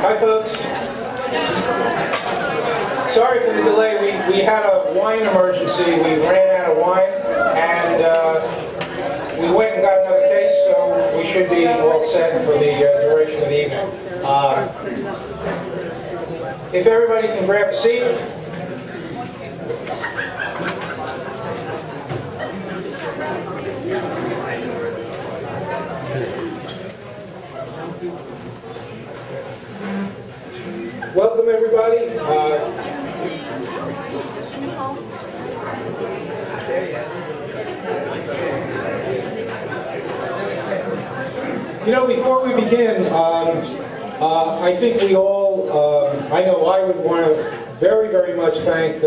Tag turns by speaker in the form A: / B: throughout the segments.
A: Hi, folks. Sorry for the delay. We had a wine emergency. We ran out of wine, and we went and got another case, so we should be all set for the duration of the evening. If everybody can grab a seat. Welcome, everybody. You know, before we begin, I think we all, I know I would want to very, very much thank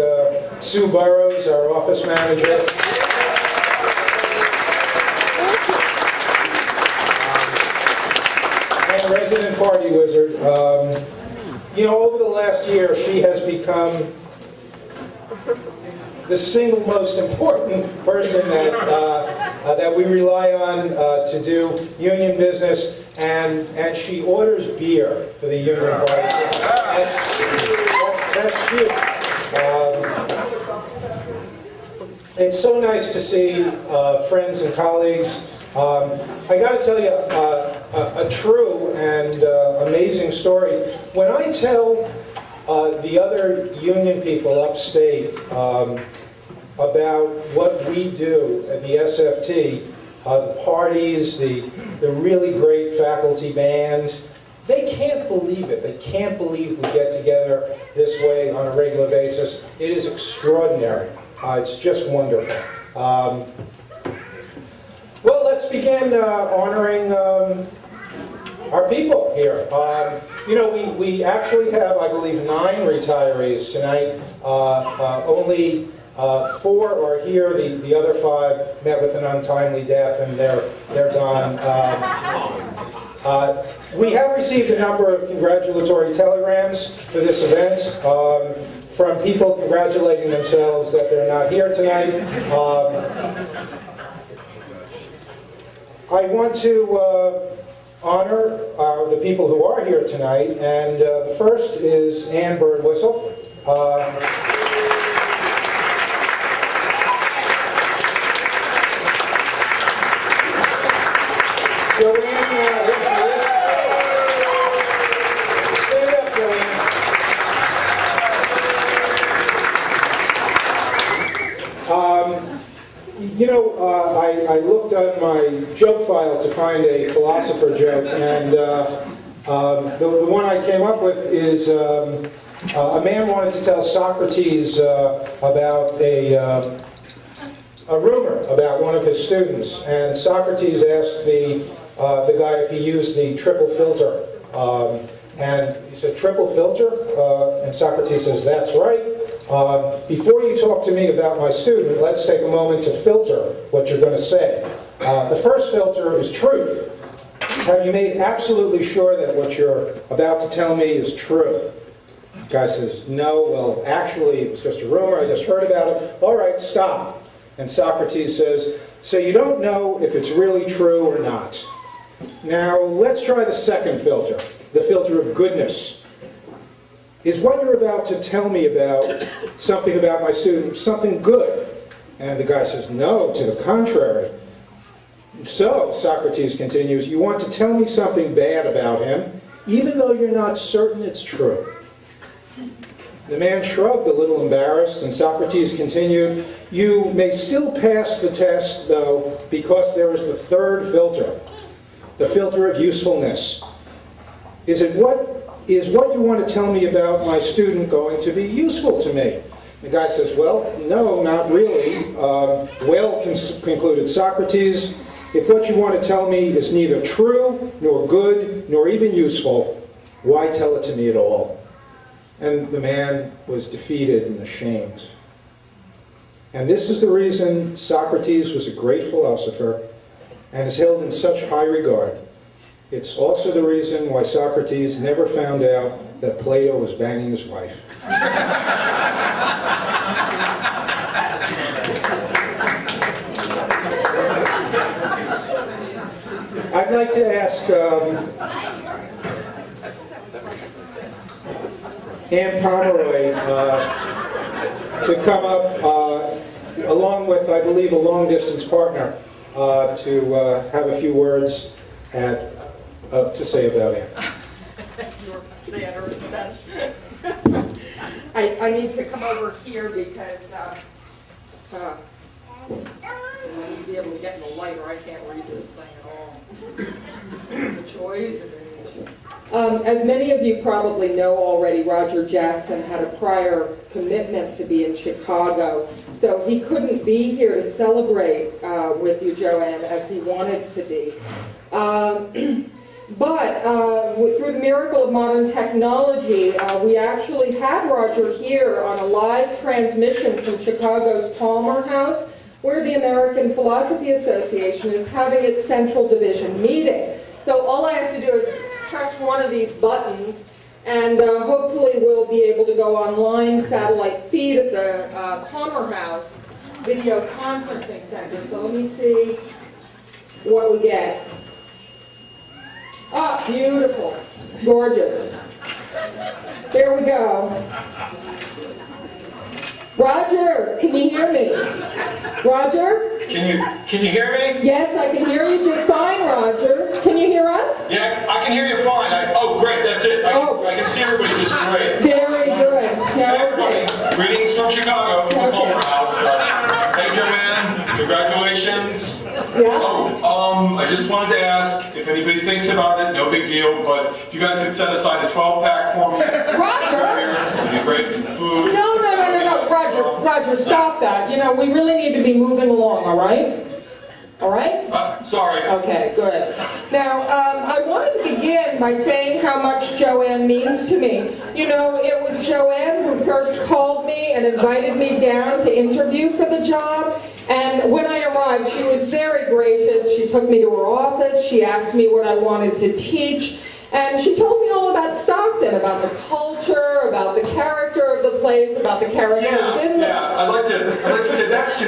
A: Sue Burrows, our office manager. And resident party wizard. You know, over the last year, she has become the single most important person that we rely on to do union business, and she orders beer for the union party. That's huge. It's so nice to see friends and colleagues. I got to tell you a true and amazing story. When I tell the other union people upstate about what we do at the SFT, the parties, the really great faculty band, they can't believe it. They can't believe we get together this way on a regular basis. It is extraordinary. It's just wonderful. Well, let's begin honoring our people here. You know, we actually have, I believe, 9 retirees tonight. Only 4 are here. The other 5 met with an untimely death, and they're gone. We have received a number of congratulatory telegrams for this event from people congratulating themselves that they're not here tonight. I want to honor the people who are here tonight, and the first is Ann Birdwhistle. Joanne, here she is. Stand up, Joanne. You know, I looked on my joke file to find a philosopher joke, and the one I came up with is a man wanted to tell Socrates about a rumor about one of his students, and Socrates asked the guy if he used the triple filter, and he said, "Triple filter?" And Socrates says, "That's right. Before you talk to me about my student, let's take a moment to filter what you're going to say. The first filter is truth. Have you made absolutely sure that what you're about to tell me is true?" The guy says, "No, well, actually, it was just a rumor. I just heard about it." "All right, stop." And Socrates says, "So you don't know if it's really true or not. Now, let's try the second filter, the filter of goodness. Is what you're about to tell me about something about my student something good?" And the guy says, "No, to the contrary." "So," Socrates continues, "you want to tell me something bad about him, even though you're not certain it's true?" The man shrugged, a little embarrassed, and Socrates continued, "You may still pass the test, though, because there is the third filter, the filter of usefulness. Is what you want to tell me about my student going to be useful to me?" The guy says, "Well, no, not really. Well," concluded Socrates, "if what you want to tell me is neither true, nor good, nor even useful, why tell it to me at all?" And the man was defeated and ashamed. And this is the reason Socrates was a great philosopher and is held in such high regard. It's also the reason why Socrates never found out that Plato was banging his wife. I'd like to ask Ann Pomeroy to come up, along with, I believe, a long-distance partner, to have a few words to say about Ann.
B: You were saying at her expense. I need to come over here because I need to be able to get in the light or I can't read this thing at all. The choice. As many of you probably know already, Roger Jackson had a prior commitment to be in Chicago, so he couldn't be here to celebrate with you, Joanne, as he wanted to be. But through the miracle of modern technology, we actually had Roger here on a live transmission from Chicago's Palmer House, where the American Philosophy Association is having its Central Division meeting. So all I have to do is press one of these buttons, and hopefully we'll be able to go online satellite feed at the Palmer House video conferencing center. So let me see what we get. Ah, beautiful, gorgeous. There we go. Roger, can you hear me? Roger?
C: Can you hear me?
A: Yes, I can hear you just fine, Roger. Can you hear us?
C: Yeah, I can hear you fine. Oh, great, that's it. I can see everybody just great.
A: Very good.
C: Hey, everybody. Greetings from Chicago, from the Palmer House. Hey, Joanne, congratulations.
A: Yeah?
C: Oh, I just wanted to ask if anybody thinks about it, no big deal, but if you guys could set aside a 12-pack for me.
A: Roger!
C: It'd be great, some food.
A: No, Roger, stop that. You know, we really need to be moving along, all right? All right?
C: Sorry.
A: Okay, good. Now, I wanted to begin by saying how much Joanne means to me. You know, it was Joanne who first called me and invited me down to interview for the job. And when I arrived, she was very gracious. She took me to her office. She asked me what I wanted to teach. And she told me all about Stockton, about the culture, about the character of the place, about the characters in the...
C: Yeah, I'd like to say that's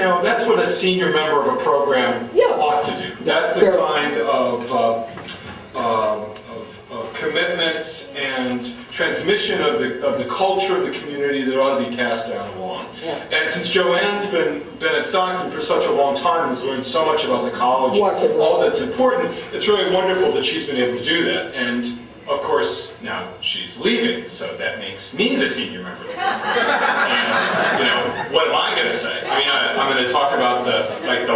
C: what a senior member of a program ought to do. That's the kind of commitment and transmission of the culture of the community that ought to be passed down along. Yeah. And since Joanne's been at Stockton for such a long time and has learned so much about the college, all that's important, it's really wonderful that she's been able to do that. And of course, now she's leaving, so that makes me the senior member. And, what am I going to say? I mean, I'm going to talk about the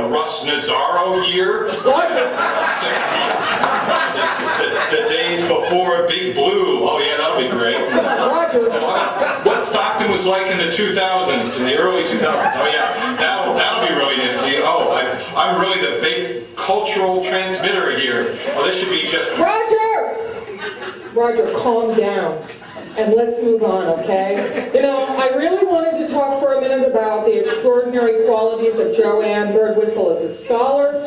C: Russ Nazaro year, 6 months, the days before Big Blue. Oh yeah, that'll be great.
A: Roger.
C: What Stockton was like in the 2000s, in the early 2000s. Oh yeah, that'll be really nifty. Oh, I'm really the big cultural transmitter here. Oh, this should be just...
A: Roger, calm down, and let's move on, okay? You know, I really wanted to talk for a minute about the extraordinary qualities of Joanne Birdwhistle as a scholar.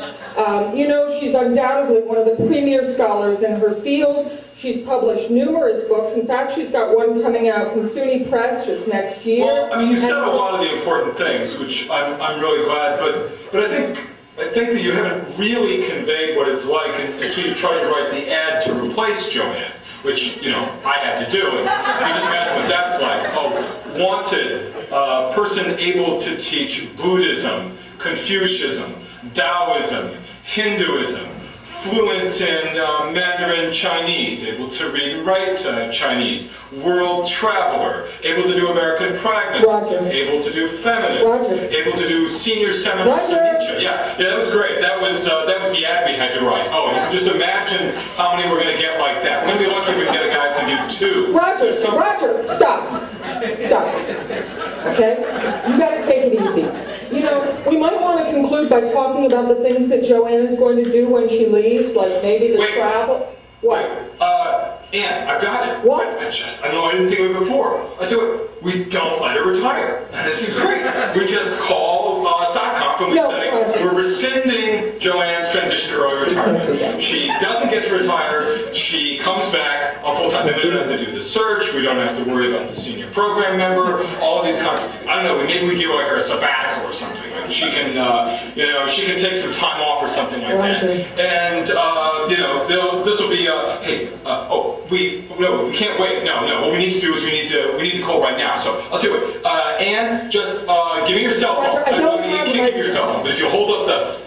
A: You know, she's undoubtedly one of the premier scholars in her field. She's published numerous books. In fact, she's got one coming out from SUNY Press just next year.
C: Well, I mean, you said a lot of the important things, which I'm really glad, but I think that you haven't really conveyed what it's like until you try to write the ad to replace Joanne, which, I had to do. And you just imagine what that's like. Oh, wanted, person able to teach Buddhism, Confucianism, Taoism, Hinduism, fluent in Mandarin Chinese, able to read and write Chinese, world traveler, able to do American pragmatism, able to do feminism, able to do senior seminars in Nietzsche. Yeah, that was great. That was the ad we had to write. Oh, and you can just imagine how many we're going to get like that. We're going to be lucky if we can get a guy who can do 2.
A: Roger, stop. Okay? You got to take it easy. We might want to conclude by talking about the things that Joanne is going to do when she leaves, like maybe the travel. What?
C: Ann, I've got it.
A: What?
C: I know I didn't think of it before. I said, we don't let her retire. This is great. We just call SOCCOMP and we say, we're rescinding Joanne's transition to early retirement. She doesn't get to retire. She comes back a full time. Then we don't have to do the search. We don't have to worry about the senior program member. All of these kinds of things. I don't know. Maybe we give her a sabbatical or something like She can, you know, she can take some time off or something like that.
B: Roger.
C: And, you know, this will be, hey, we can't wait. No, what we need to do is we need to call right now. So I'll tell you what, Anne, just give me your cell phone.
B: Roger, I don't
C: mean,
B: have
C: you can't give me
B: my-
C: your cell phone, but if you hold up the.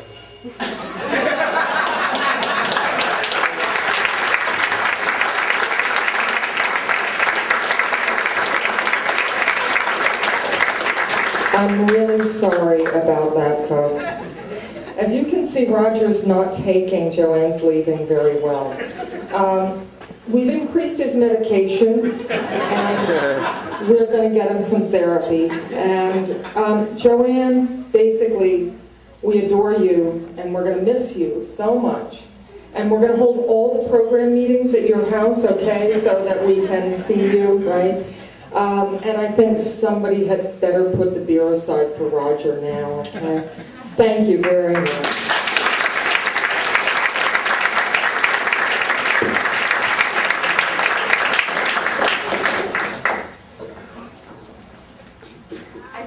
B: I'm really sorry about that, folks. As you can see, Roger's not taking Joanne's leaving very well. We've increased his medication, and we're going to get him some therapy. And Joanne, basically, we adore you, and we're going to miss you so much. And we're going to hold all the program meetings at your house, okay, so that we can see you, right? And I think somebody had better put the beer aside for Roger now, okay? Thank you very much.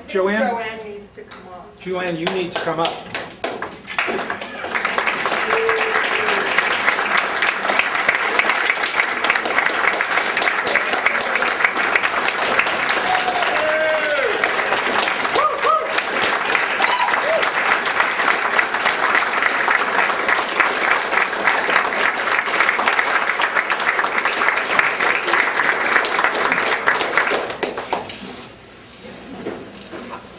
A: Joanne?
B: Joanne needs to come up.
A: Joanne, you need to come up.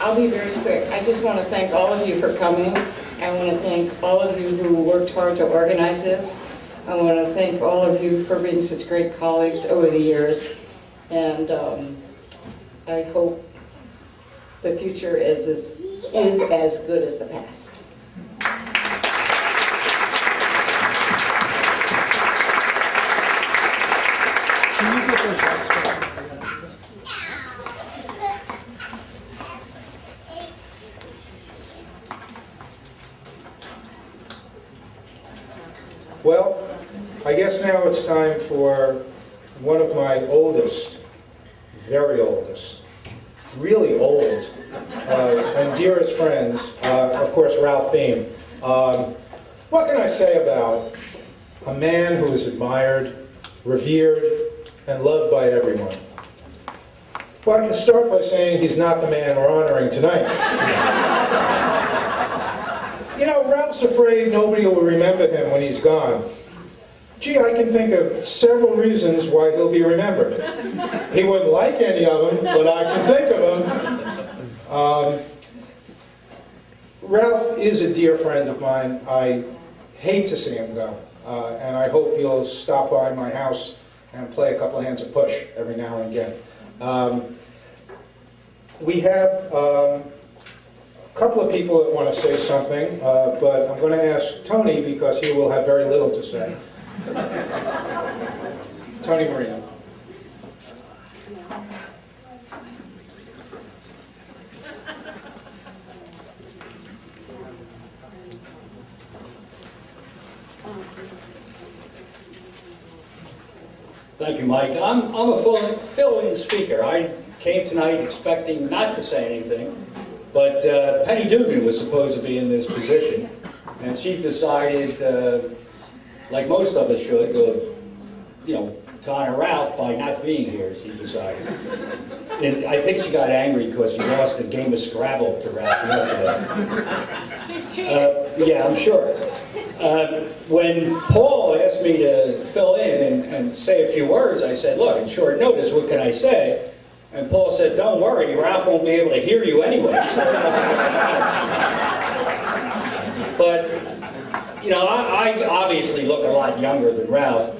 D: I'll be very quick. I just want to thank all of you for coming. I want to thank all of you who worked hard to organize this. I want to thank all of you for being such great colleagues over the years. And I hope the future is as good as the past.
A: Can you get those lights back? Well, I guess now it's time for one of my oldest, very oldest, really old, and dearest friends, of course, Ralph Beam. What can I say about a man who is admired, revered, and loved by everyone? Well, I can start by saying he's not the man we're honoring tonight. You know, Ralph's afraid nobody will remember him when he's gone. Gee, I can think of several reasons why he'll be remembered. He wouldn't like any of them, but I can think of them. Ralph is a dear friend of mine. I hate to see him go, and I hope you'll stop by my house and play a couple of hands of push every now and again. We have a couple of people that want to say something, but I'm going to ask Tony because he will have very little to say. Tony Marino.
E: Thank you, Mike. I'm a fill-in speaker. I came tonight expecting not to say anything, but Penny Dugan was supposed to be in this position, and she decided, like most of us should, to honor Ralph by not being here, she decided. And I think she got angry because she lost a game of Scrabble to Ralph yesterday. Yeah, I'm sure. When Paul asked me to fill in and say a few words, I said, look, in short notice, what can I say? And Paul said, don't worry, Ralph won't be able to hear you anyway. But, I obviously look a lot younger than Ralph,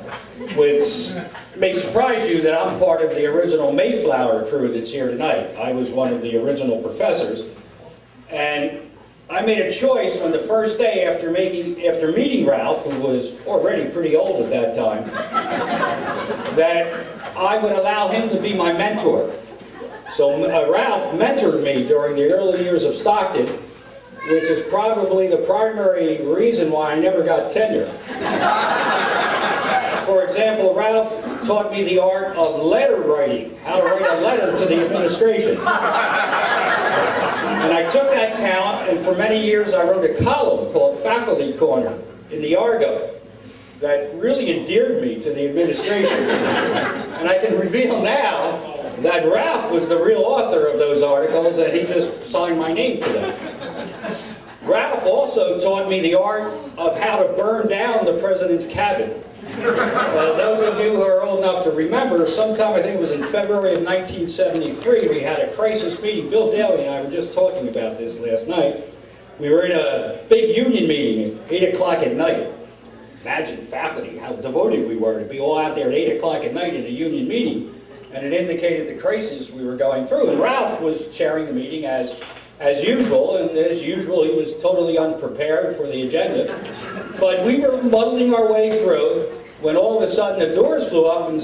E: which may surprise you that I'm part of the original Mayflower crew that's here tonight. I was one of the original professors. And I made a choice on the first day after meeting Ralph, who was already pretty old at that time, that I would allow him to be my mentor. So Ralph mentored me during the early years of Stockton, which is probably the primary reason why I never got tenure. For example, Ralph taught me the art of letter writing, how to write a letter to the administration. And I took that talent, and for many years I wrote a column called Faculty Corner in the Argo that really endeared me to the administration. And I can reveal now that Ralph was the real author of those articles, and he just signed my name to them. Ralph also taught me the art of how to burn down the president's cabin. Those of you who are old enough to remember, sometime, I think it was in February of 1973, we had a crisis meeting. Bill Daley and I were just talking about this last night. We were in a big union meeting at 8 o'clock at night. Imagine faculty, how devoted we were to be all out there at 8 o'clock at night in a union meeting. And it indicated the crisis we were going through. And Ralph was chairing the meeting as usual, and as usual he was totally unprepared for the agenda. But we were muddling our way through when all of a sudden the doors flew up and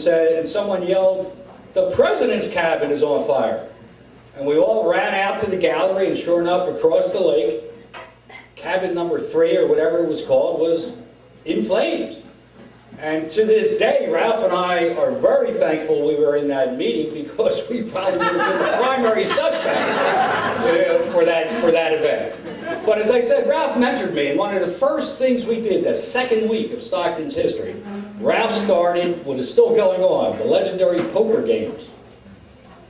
E: someone yelled, "The president's cabin is on fire." And we all ran out to the gallery, and sure enough, across the lake, cabin number 3 or whatever it was called was in flames. And to this day, Ralph and I are very thankful we were in that meeting, because we probably would have been the primary suspect for that event. But as I said, Ralph mentored me, and one of the first things we did the second week of Stockton's history, Ralph started what is still going on, the legendary poker games.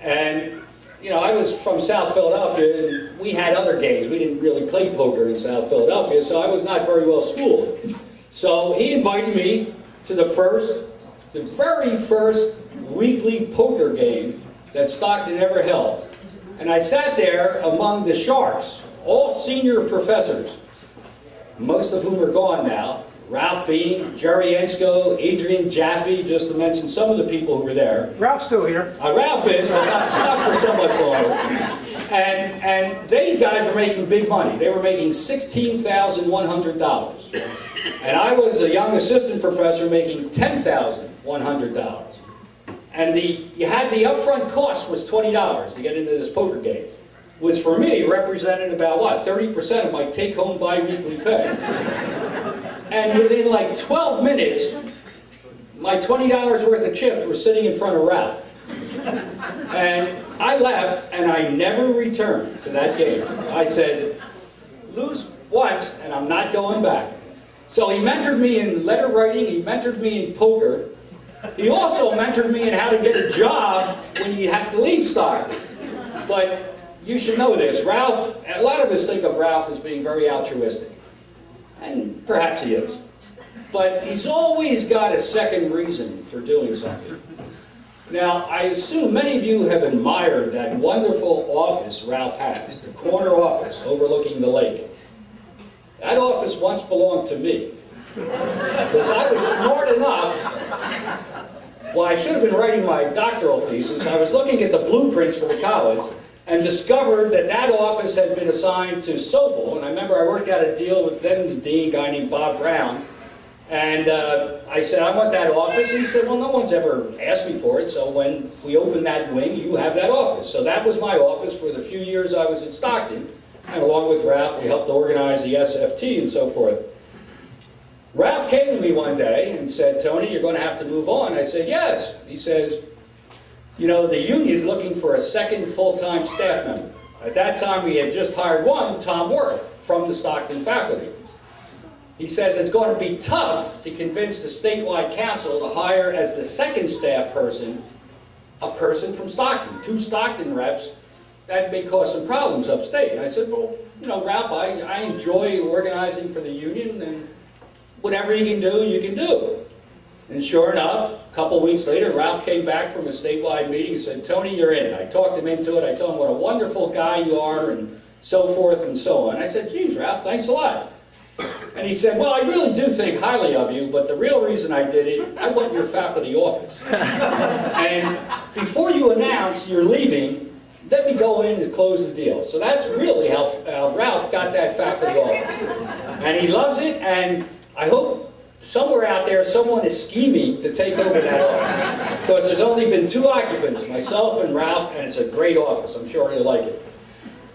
E: And you know, I was from South Philadelphia, and we had other games. We didn't really play poker in South Philadelphia, so I was not very well schooled. So he invited me to the very first weekly poker game that Stockton ever held. And I sat there among the sharks, all senior professors, most of whom are gone now. Ralph Bean, Jerry Ensko, Adrian Jaffe, just to mention some of the people who were there.
A: Ralph's still here.
E: Ralph is, but not for so much longer. And these guys were making big money. They were making $16,100. And I was a young assistant professor making $10,100. And you had the upfront cost was $20 to get into this poker game, which for me represented about, what, 30% of my take-home bi-weekly pay. And within like 12 minutes, my $20 worth of chips were sitting in front of Ralph. And I left, and I never returned to that game. I said, lose once, and I'm not going back. So he mentored me in letter writing, he mentored me in poker. He also mentored me in how to get a job when you have to leave Stockton. But you should know this, Ralph, a lot of us think of Ralph as being very altruistic. And perhaps he is. But he's always got a second reason for doing something. Now, I assume many of you have admired that wonderful office Ralph has, the corner office overlooking the lake. That office once belonged to me, because I was smart enough. Well, I should have been writing my doctoral thesis. I was looking at the blueprints for the college and discovered that that office had been assigned to Sobel. And I remember I worked out a deal with then the dean, a guy named Bob Brown. And I said, I want that office. And he said, well, no one's ever asked me for it. So when we open that wing, you have that office. So that was my office for the few years I was at Stockton. And along with Ralph, we helped organize the SFT and so forth. Ralph came to me one day and said, Tony, you're going to have to move on. I said, yes. He says, you know, the union's looking for a second full-time staff member. At that time, we had just hired one, Tom Worth, from the Stockton faculty. He says it's going to be tough to convince the statewide council to hire as the second staff person a person from Stockton, 2 Stockton reps. That may cause some problems upstate. And I said, well, you know, Ralph, I enjoy organizing for the union, and whatever you can do, you can do. And sure enough, a couple weeks later, Ralph came back from a statewide meeting and said, Tony, you're in. I talked him into it. I told him what a wonderful guy you are and so forth and so on. I said, geez, Ralph, thanks a lot. And he said, well, I really do think highly of you, but the real reason I did it, I want your faculty office. And before you announce you're leaving, let me go in and close the deal. So that's really how Ralph got that faculty office. And he loves it, and I hope somewhere out there someone is scheming to take over that office. Because there's only been 2 occupants, myself and Ralph, and it's a great office. I'm sure he'll like it.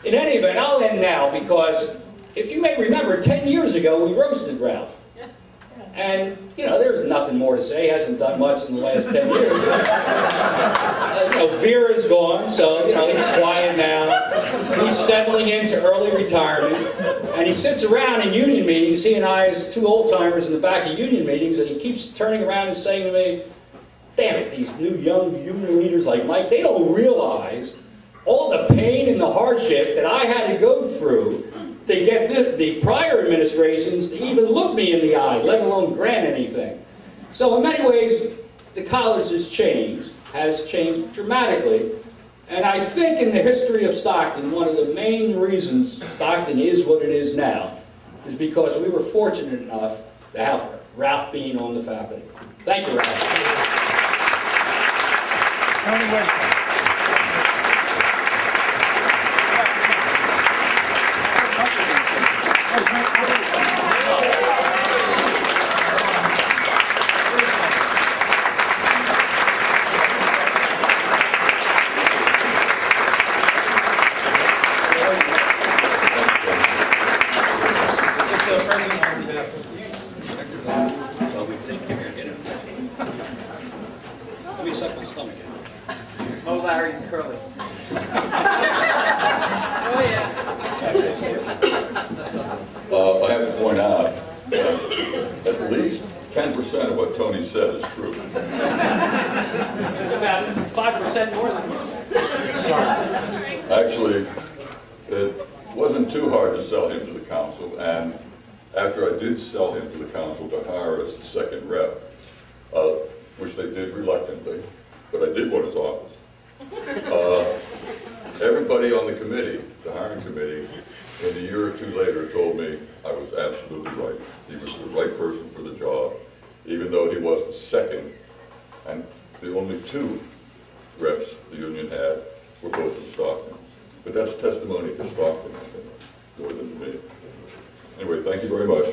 E: In any event, I'll end now because if you may remember, 10 years ago we roasted Ralph. And, you know, there's nothing more to say. He hasn't done much in the last 10 years. You know, Vera's gone, so, you know, he's quiet now. He's settling into early retirement, and he sits around in union meetings, he and I as two old-timers in the back of union meetings, and he keeps turning around and saying to me, damn it, these new young union leaders like Mike, they don't realize all the pain and the hardship that I had to go through to get the prior administrations to even look me in the eye, let alone grant anything. So in many ways, the college has changed dramatically. And I think in the history of Stockton, one of the main reasons Stockton is what it is now is because we were fortunate enough to have Ralph Bean on the faculty. Thank you, Ralph. Let me suck my stomach in.
F: Oh, Larry and Curly.
B: Oh, yeah.
G: I have to point out that at least 10% of what Tony said is true.
E: There's about 5% more than
G: Actually, it wasn't too hard to sell him to the council, and after I did sell him to the council to hire as the second rep, which they did reluctantly, but I did want his office. Everybody on the committee, the hiring committee, and a year or two later told me I was absolutely right. He was the right person for the job, even though he was the second, and the only two reps the union had were both in Stockton. But that's testimony to Stockton, I think, more than to me. Anyway, thank you very much.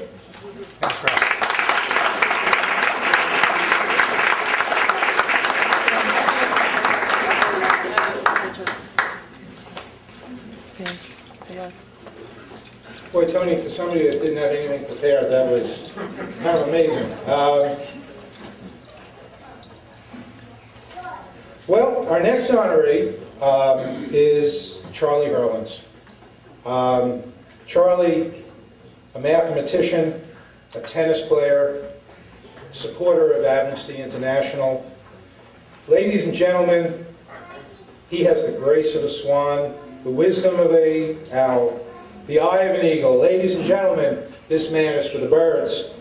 A: Boy, Tony, for somebody that didn't have anything prepared, that was kind of amazing. Well, our next honoree is Charlie Hurlins. Charlie, a mathematician, a tennis player, supporter of Amnesty International. Ladies and gentlemen, he has the grace of a swan, the wisdom of an owl, the eye of an eagle. Ladies and gentlemen, this man is for the birds.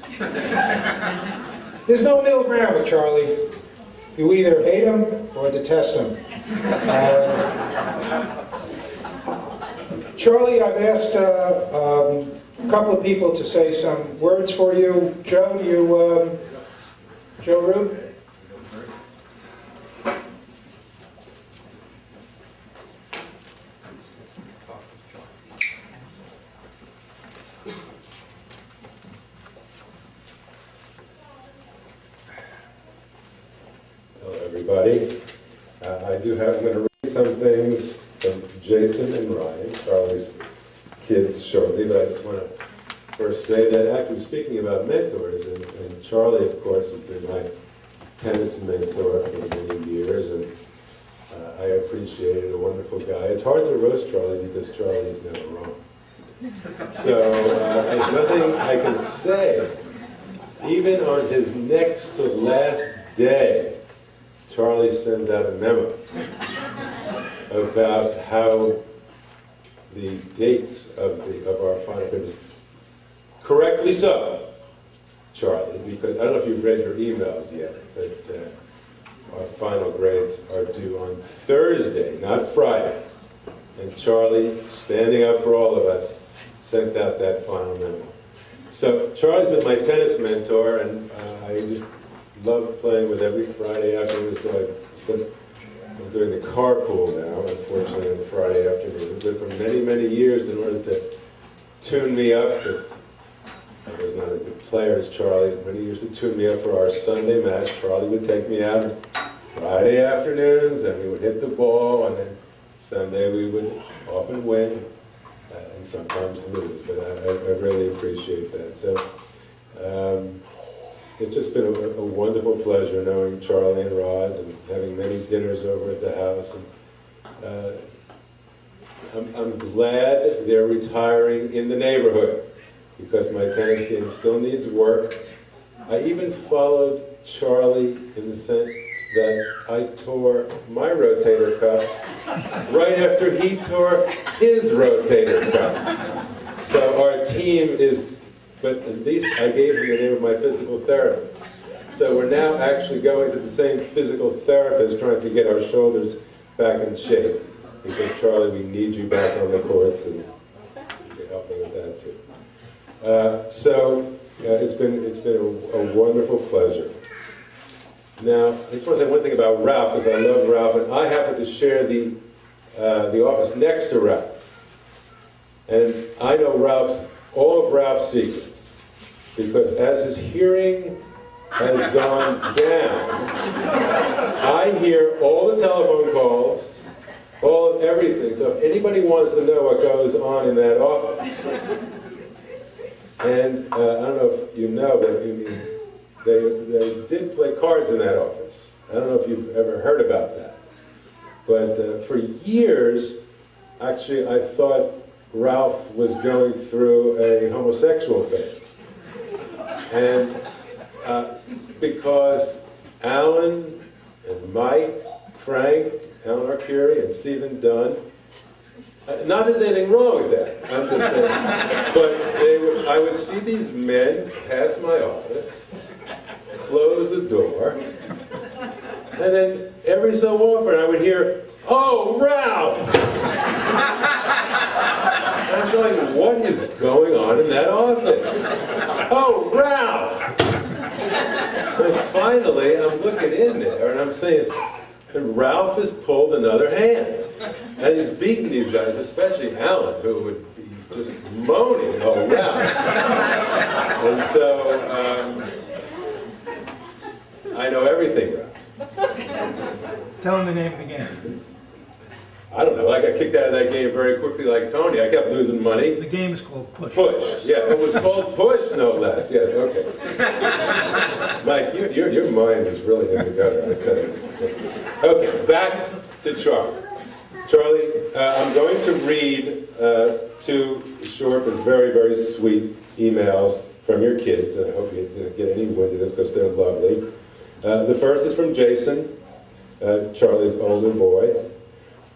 A: There's no middle ground with Charlie. You either hate him or detest him. Charlie, I've asked a couple of people to say some words for you. Joe, Joe Rube?
H: Hello, everybody. I'm going to read some things from Jason and Ryan, Charlie's kids, shortly, but I just want to first say that after speaking about mentors, and Charlie, of course, has been my tennis mentor for many years, and I appreciate it, a wonderful guy. It's hard to roast Charlie because Charlie is never wrong. So there's nothing I can say. Even on his next to last day, Charlie sends out a memo about how the dates of our final papers, correctly so, Charlie, because I don't know if you've read your emails yet, but our final grades are due on Thursday, not Friday. And Charlie, standing up for all of us, sent out that final memo. So Charlie's been my tennis mentor, and I just love playing with every Friday afternoon. So I'm doing the carpool now, unfortunately, on Friday afternoon. But for many, many years, in order to tune me up, because I was not a good player as Charlie, many years to tune me up for our Sunday match, Charlie would take me out on Friday afternoons, and we would hit the ball, and then Sunday we would often win, and sometimes lose. But I really appreciate that. So it's just been a wonderful pleasure knowing Charlie and Roz and having many dinners over at the house. And I'm glad they're retiring in the neighborhood because my tennis game still needs work. I even followed Charlie in the sense that I tore my rotator cuff right after he tore his rotator cuff. So our team is, but at least I gave him the name of my physical therapist. So we're now actually going to the same physical therapist trying to get our shoulders back in shape. Because Charlie, we need you back on the courts, and you can help me with that too. It's been a wonderful pleasure. Now, I just want to say one thing about Ralph, because I love Ralph, and I happen to share the office next to Ralph. And I know all of Ralph's secrets, because as his hearing has gone down, I hear all the telephone calls, all of everything. So if anybody wants to know what goes on in that office, and I don't know if you know, but they did play cards in that office. I don't know if you've ever heard about that. But for years, actually, I thought Ralph was going through a homosexual phase. And because Alan and Mike, Frank, Alan Arcuri, and Stephen Dunn, not that there's anything wrong with that, I'm just saying, but I would see these men pass my office, close the door, and then every so often I would hear, "Oh, Ralph!" And I'm going, what is going on in that office? "Oh, Ralph!" And finally, I'm looking in there, and I'm saying, and Ralph has pulled another hand. And he's beaten these guys, especially Alan, who would be just moaning, "Oh, Ralph!" And so, I know everything, Ralph.
A: Tell him the name of the game.
H: I don't know, I got kicked out of that game very quickly like Tony. I kept losing money.
A: The game is called Push.
H: Push, yeah, it was called Push, no less, yes, okay. Mike, your mind is really in the gutter, I tell you. Okay, back to Charlie. Charlie, I'm going to read two short but very, very sweet emails from your kids, and I hope you didn't get any wind of this because they're lovely. The first is from Jason, Charlie's older boy.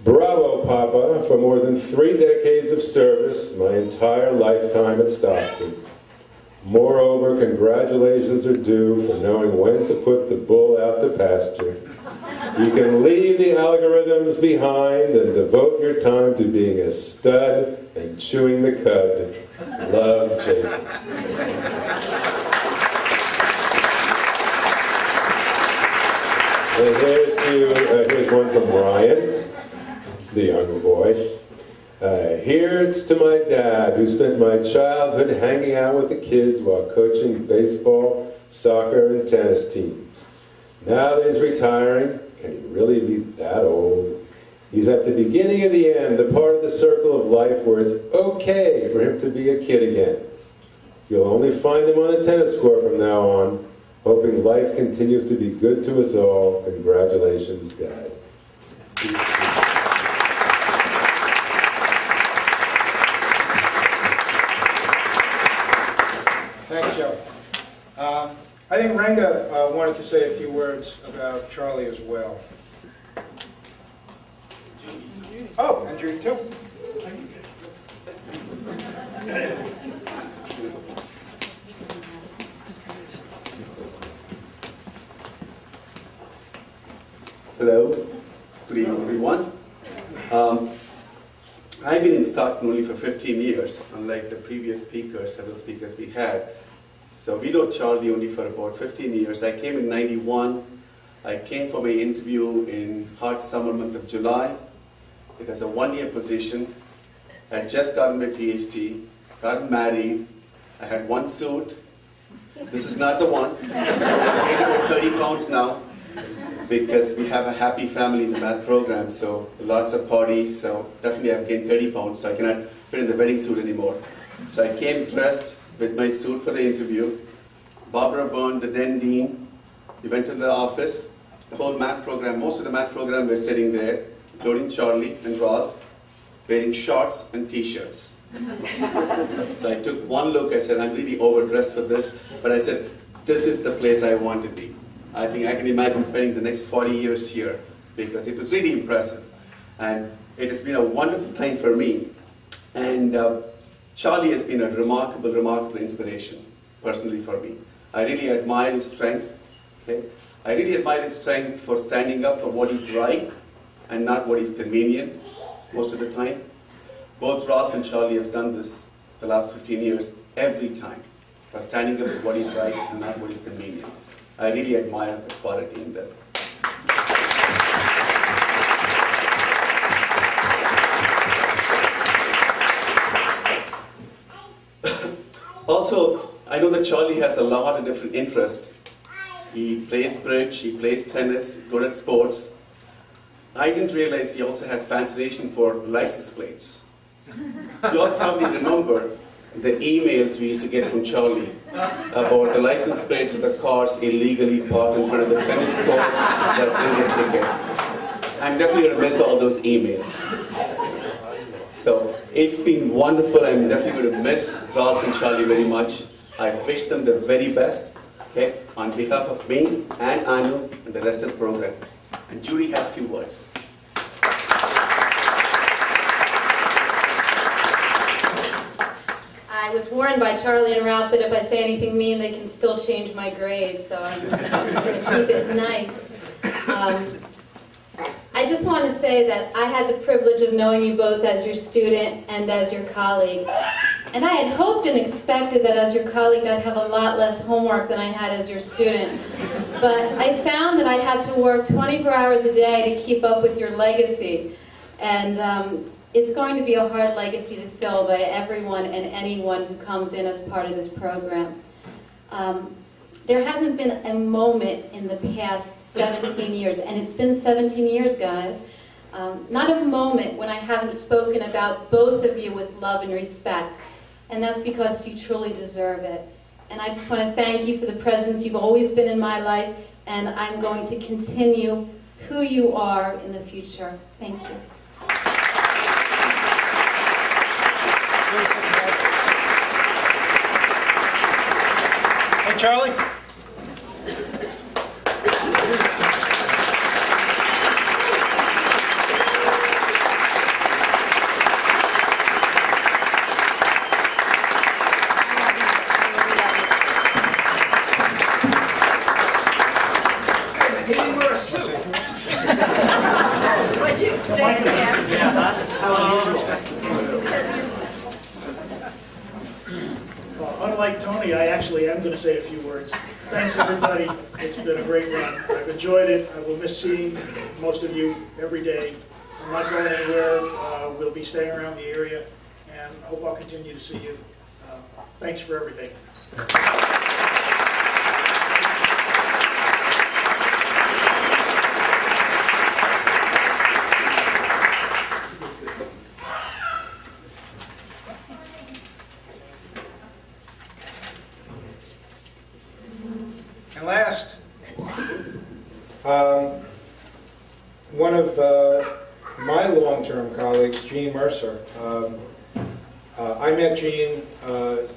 H: "Bravo, Papa, for more than 3 decades of service, my entire lifetime at Stockton. Moreover, congratulations are due for knowing when to put the bull out to pasture. You can leave the algorithms behind and devote your time to being a stud and chewing the cud. Love, Jason." And here's one from Ryan, the younger boy. "Here's to my dad, who spent my childhood hanging out with the kids while coaching baseball, soccer, and tennis teams. Now that he's retiring, can he really be that old? He's at the beginning of the end, the part of the circle of life where it's okay for him to be a kid again. You'll only find him on the tennis court from now on, hoping life continues to be good to us all. Congratulations, Dad."
A: Thanks, Joe. I think Ranga wanted to say a few words about Charlie as well. Oh, and Judy too.
F: Hello, good evening everyone. I've been in Stockton only for 15 years, unlike the previous speakers, several speakers we had. So we know Charlie only for about 15 years. I came in '91. I came for my interview in hot summer month of July. It was a 1-year position. I had just gotten my PhD, got married. I had one suit. This is not the one. I gained about 30 pounds now, because we have a happy family in the math program, so lots of parties, so definitely I've gained 30 pounds, so I cannot fit in the wedding suit anymore. So I came dressed with my suit for the interview. Barbara Byrne, the then dean, we went to the office. The whole math program, most of the math program were sitting there, including Charlie and Rolf. wearing shorts and t-shirts. So I took one look, I said, I'm really overdressed for this, but I said, this is the place I want to be. I think I can imagine spending the next 40 years here, because it was really impressive. And it has been a wonderful time for me. And Charlie has been a remarkable, remarkable inspiration, personally for me. I really admire his strength. Okay? I really admire his strength for standing up for what is right and not what is convenient most of the time. Both Ralph and Charlie have done this the last 15 years, every time, for standing up for what is right and not what is convenient. I really admire the quality in them. Also, I know that Charlie has a lot of different interests. He plays bridge, he plays tennis, he's good at sports. I didn't realize he also has fascination for license plates. You all probably remember the emails we used to get from Charlie about the license plates of the cars illegally parked in front of the tennis court that didn't get ticket. I'm definitely going to miss all those emails. So it's been wonderful. I'm definitely going to miss Ralph and Charlie very much. I wish them the very best, okay, on behalf of me and Anu and the rest of the program. And Judy has a few words.
I: I was warned by Charlie and Ralph that if I say anything mean, they can still change my grade, so I'm going to keep it nice. I just want to say that I had the privilege of knowing you both as your student and as your colleague. And I had hoped and expected that as your colleague I'd have a lot less homework than I had as your student. But I found that I had to work 24 hours a day to keep up with your legacy. And it's going to be a hard legacy to fill by everyone and anyone who comes in as part of this program. There hasn't been a moment in the past 17 years, and it's been 17 years, guys, not a moment when I haven't spoken about both of you with love and respect. And that's because you truly deserve it. And I just want to thank you for the presence you've always been in my life, and I'm going to continue who you are in the future. Thank you.
A: Hey, Charlie.
J: Unlike Tony, I actually am going to say a few words. Thanks, everybody. It's been a great run. I've enjoyed it. I will miss seeing most of you every day. I'm not going anywhere. We'll be staying around the area, and I hope I'll continue to see you. Thanks for everything.
A: And last, one of my long-term colleagues, Jean Mercer. I met Jean,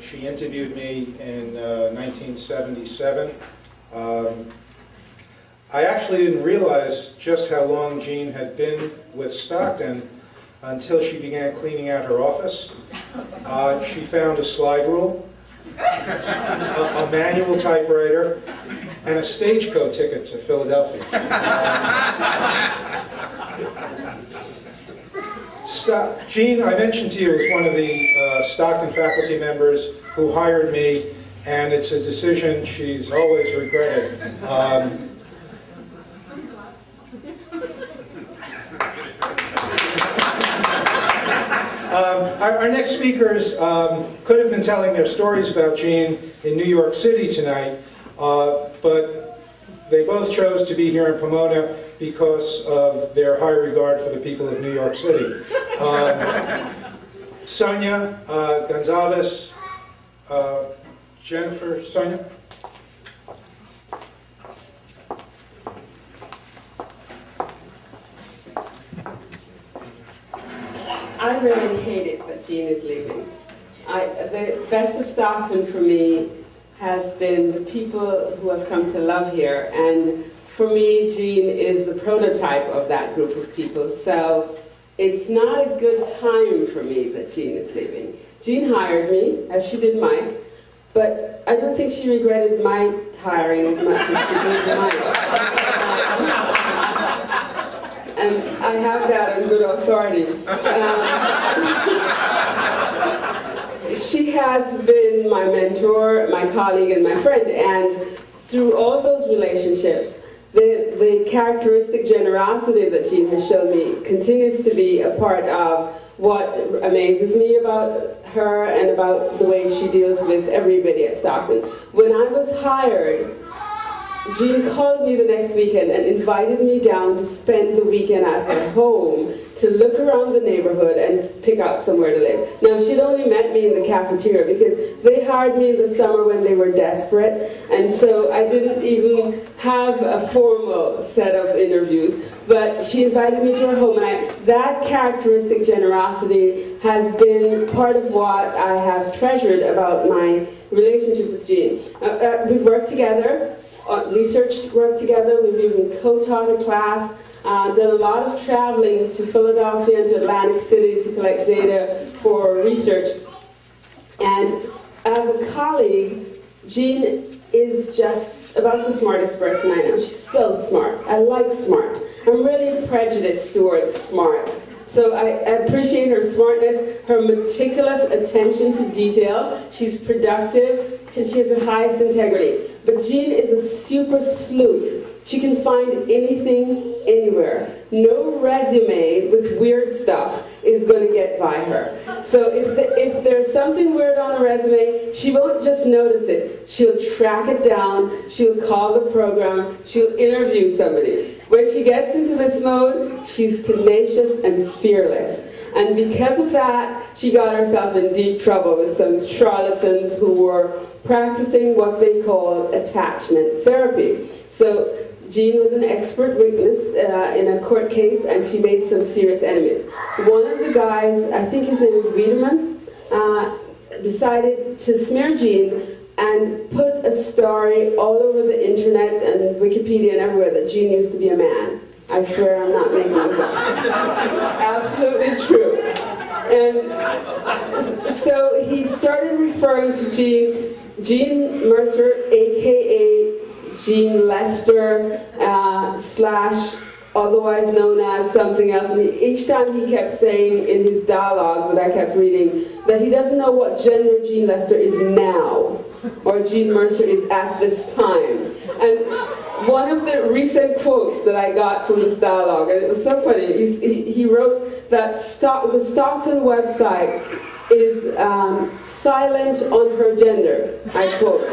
A: she interviewed me in 1977. I actually didn't realize just how long Jean had been with Stockton until she began cleaning out her office. She found a slide rule, a manual typewriter, and a stagecoach ticket to Philadelphia. Jean, I mentioned to you, was one of the Stockton faculty members who hired me, and it's a decision she's always regretted. Our next speakers could have been telling their stories about Jean in New York City tonight, but they both chose to be here in Pomona because of their high regard for the people of New York City. Sonia Gonzalez, Jennifer, Sonia?
K: I really hate it that Jean is leaving. The best of Stockton for me has been the people who have come to love here, and for me, Jean is the prototype of that group of people. So it's not a good time for me that Jean is leaving. Jean hired me, as she did Mike, but I don't think she regretted my hiring as much as she did Mike. And I have that on good authority. She has been my mentor, my colleague, and my friend, and through all those relationships, the characteristic generosity that Jean has shown me continues to be a part of what amazes me about her and about the way she deals with everybody at Stockton. When I was hired, Jean called me the next weekend and invited me down to spend the weekend at her home to look around the neighborhood and pick out somewhere to live. Now, she'd only met me in the cafeteria because they hired me in the summer when they were desperate, and so I didn't even have a formal set of interviews, but she invited me to her home, and that characteristic generosity has been part of what I have treasured about my relationship with Jean. We've worked together, research work together, we've even co-taught a class, done a lot of traveling to Philadelphia and to Atlantic City to collect data for research. And as a colleague, Jean is just about the smartest person I know. She's so smart. I like smart. I'm really prejudiced towards smart. So I appreciate her smartness, her meticulous attention to detail. She's productive, and she has the highest integrity. But Jean is a super sleuth. She can find anything, anywhere. No resume with weird stuff is going to get by her. So if there's something weird on a resume, she won't just notice it. She'll track it down, she'll call the program, she'll interview somebody. When she gets into this mode, she's tenacious and fearless. And because of that, she got herself in deep trouble with some charlatans who were practicing what they call attachment therapy. So Jean was an expert witness in a court case, and she made some serious enemies. One of the guys, I think his name is Wiedemann, decided to smear Jean and put a story all over the internet and Wikipedia and everywhere that Jean used to be a man. I swear I'm not making this up. Absolutely true. And so he started referring to Jean Mercer, aka Jean Lester, / otherwise known as something else. And each time he kept saying in his dialogues that I kept reading that he doesn't know what gender Jean Lester is now, or Jean Mercer is at this time. And one of the recent quotes that I got from this dialogue, and it was so funny, he wrote that the Stockton website is silent on her gender, I quote.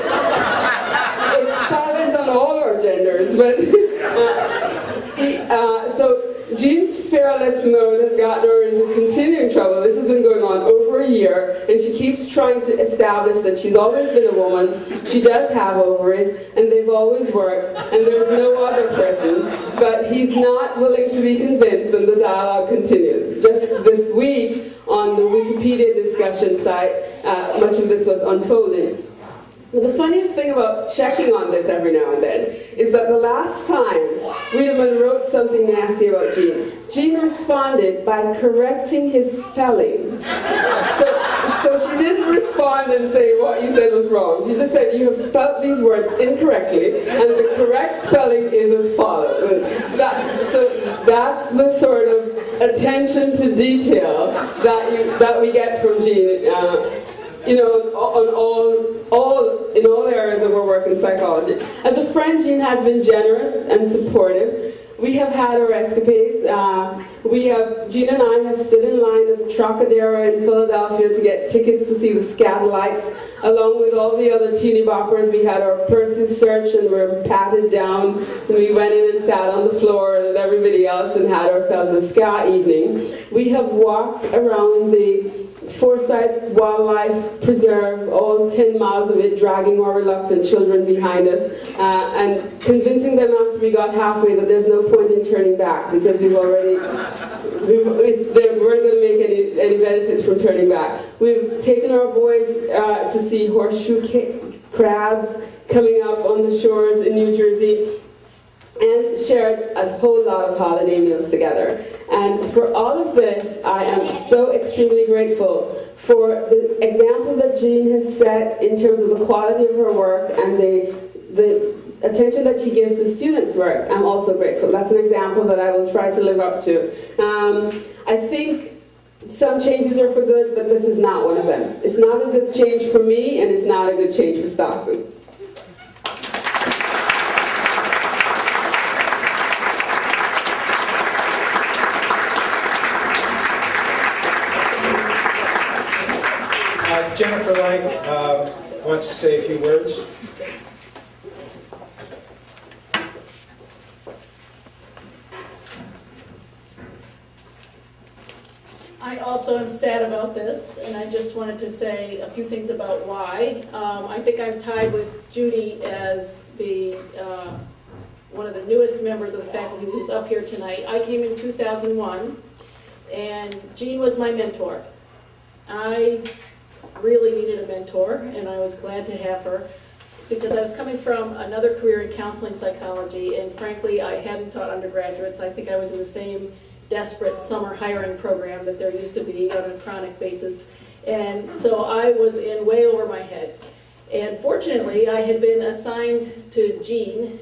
K: It's silent on all our genders, but so Jean's fearless mode has gotten her into continuing trouble. This has been going on over a year, and she keeps trying to establish that she's always been a woman, she does have ovaries, and they've always worked, and there's no other person, but he's not willing to be convinced, and the dialogue continues. Just this week, on the Wikipedia discussion site, much of this was unfolding. Well, the funniest thing about checking on this every now and then is that the last time Wiedemann wrote something nasty about Jean, Jean responded by correcting his spelling. So she didn't respond and say what you said was wrong. She just said, you have spelled these words incorrectly, and the correct spelling is as follows. So that's the sort of attention to detail that we get from Jean. In all areas of our work in psychology. As a friend, Jean has been generous and supportive. We have had our escapades. Jean and I have stood in line at the Trocadero in Philadelphia to get tickets to see the Scatolites. Along with all the other teeny boppers, we had our purses searched and were patted down. And we went in and sat on the floor with everybody else and had ourselves a ska evening. We have walked around the Forsyth Wildlife Preserve, all 10 miles of it, dragging our reluctant children behind us, and convincing them after we got halfway that there's no point in turning back because we weren't going to make turning back. We've taken our boys to see horseshoe crabs coming up on the shores in New Jersey, and shared a whole lot of holiday meals together. And for all of this, I am so extremely grateful for the example that Jean has set in terms of the quality of her work and the attention that she gives to students' work. I'm also grateful. That's an example that I will try to live up to. I think some changes are for good, but this is not one of them. It's not a good change for me, and it's not a good change for Stockton.
A: Jennifer Lang wants to say a few words.
L: I also am sad about this, and I just wanted to say a few things about why. I think I'm tied with Judy as the one of the newest members of the faculty who's up here tonight. I came in 2001, and Jean was my mentor. I really needed a mentor, and I was glad to have her because I was coming from another career in counseling psychology, and frankly, I hadn't taught undergraduates. I think I was in the same desperate summer hiring program that there used to be on a chronic basis. And so I was in way over my head. And fortunately, I had been assigned to Jean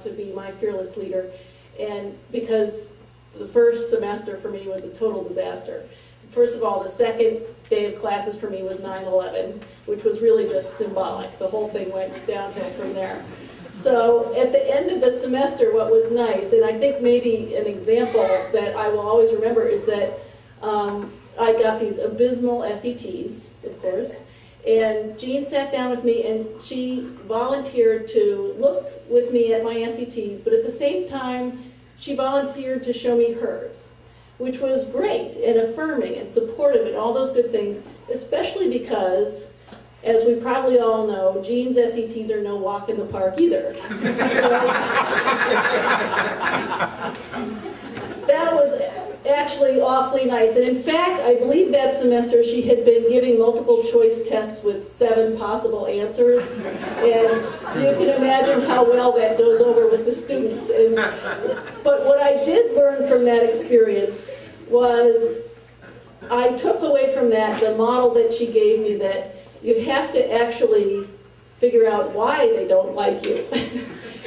L: to be my fearless leader, and because the first semester for me was a total disaster. First of all, the second day of classes for me was 9/11, which was really just symbolic. The whole thing went downhill from there. So at the end of the semester, what was nice, and I think maybe an example that I will always remember is that I got these abysmal SETs, of course, and Jean sat down with me and she volunteered to look with me at my SETs, but at the same time, she volunteered to show me hers, which was great and affirming and supportive and all those good things, especially because, as we probably all know, Jean's SETs are no walk in the park either. So, that was actually awfully nice. And in fact, I believe that semester she had been giving multiple choice tests with 7 possible answers. And you can imagine how well that goes over with the students. But what I did learn from that experience was I took away from that the model that she gave me that you have to actually figure out why they don't like you.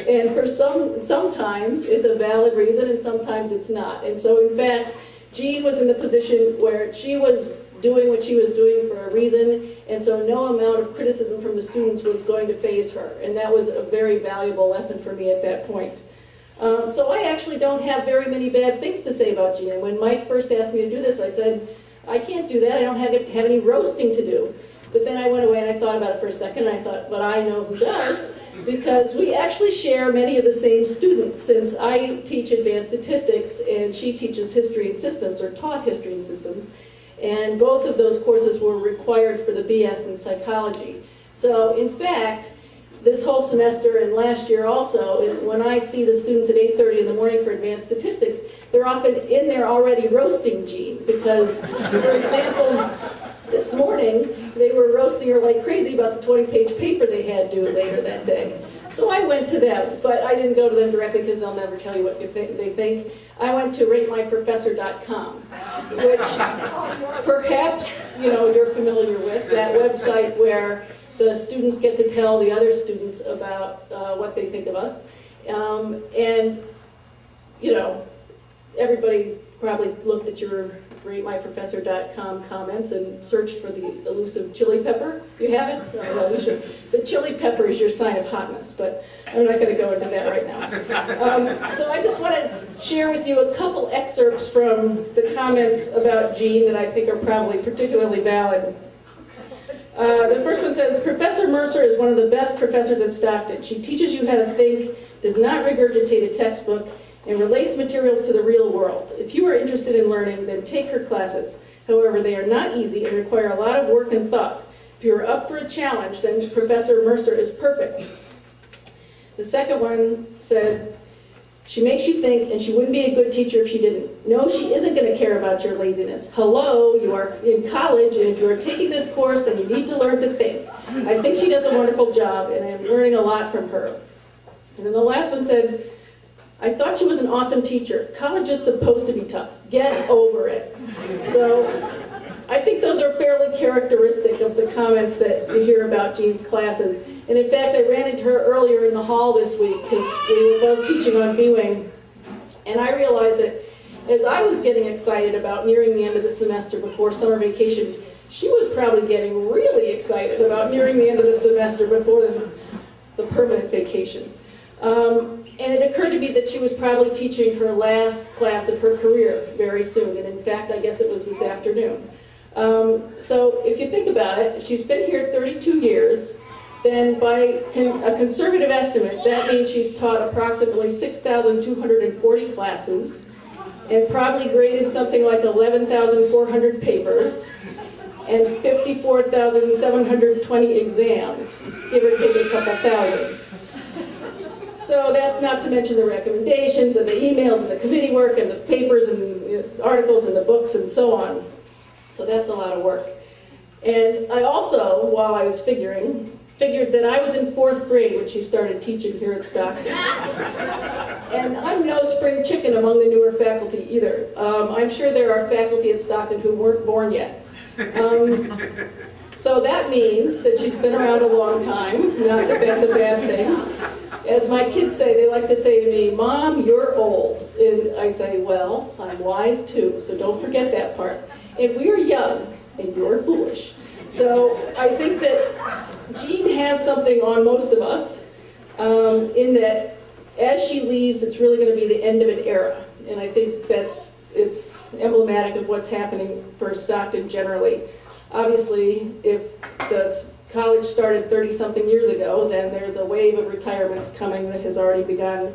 L: And for sometimes it's a valid reason and sometimes it's not. And so in fact, Jean was in the position where she was doing what she was doing for a reason, and so no amount of criticism from the students was going to faze her. And that was a very valuable lesson for me at that point. So I actually don't have very many bad things to say about Jean. And when Mike first asked me to do this, I said, I can't do that, I don't have any roasting to do. But then I went away and I thought about it for a second, and I thought, but I know who does, because we actually share many of the same students, since I teach advanced statistics and she teaches history and systems, or taught history and systems, and both of those courses were required for the BS in psychology. So in fact, this whole semester and last year also, when I see the students at 8:30 in the morning for advanced statistics, they're often in there already roasting Jean, because, for example, this morning, they were roasting her like crazy about the 20-page paper they had due later that day. So I went to them, but I didn't go to them directly because they'll never tell you what they think. I went to ratemyprofessor.com, which perhaps you're familiar with, that website where the students get to tell the other students about what they think of us. And everybody's probably looked at your ratemyprofessor.com comments and searched for the elusive chili pepper. You haven't? Oh, well, you should. The chili pepper is your sign of hotness, but I'm not going to go into that right now. So I just want to share with you a couple excerpts from the comments about Jean that I think are probably particularly valid. The first one says, Professor Mercer is one of the best professors at Stockton. She teaches you how to think, does not regurgitate a textbook, and relates materials to the real world. If you are interested in learning, then take her classes. However, they are not easy and require a lot of work and thought. If you are up for a challenge, then Professor Mercer is perfect. The second one said, She makes you think, and she wouldn't be a good teacher if she didn't. No, she isn't going to care about your laziness. Hello, you are in college, and if you are taking this course, then you need to learn to think. I think she does a wonderful job, and I'm learning a lot from her. And then the last one said, I thought she was an awesome teacher. College is supposed to be tough. Get over it. So I think those are fairly characteristic of the comments that you hear about Jean's classes. And in fact, I ran into her earlier in the hall this week because we were both teaching on B-Wing. And I realized that as I was getting excited about nearing the end of the semester before summer vacation, she was probably getting really excited about nearing the end of the semester before the permanent vacation. And it occurred to me that she was probably teaching her last class of her career very soon. And in fact, I guess it was this afternoon. So if you think about it, if she's been here 32 years, then by a conservative estimate, that means she's taught approximately 6,240 classes and probably graded something like 11,400 papers and 54,720 exams, give or take a couple thousand. So that's not to mention the recommendations and the emails and the committee work and the papers and the articles and the books and so on. So that's a lot of work. And I also, while I was figured that I was in 4th grade when she started teaching here at Stockton. And I'm no spring chicken among the newer faculty either. I'm sure there are faculty at Stockton who weren't born yet. So that means that she's been around a long time, not that that's a bad thing. As my kids say, they like to say to me, Mom, you're old. And I say, well, I'm wise too, so don't forget that part. And we are young, and you're foolish. So I think that Jean has something on most of us, in that as she leaves, it's really going to be the end of an era. And I think it's emblematic of what's happening for Stockton generally. Obviously, if the college started 30-something years ago, then there's a wave of retirements coming that has already begun.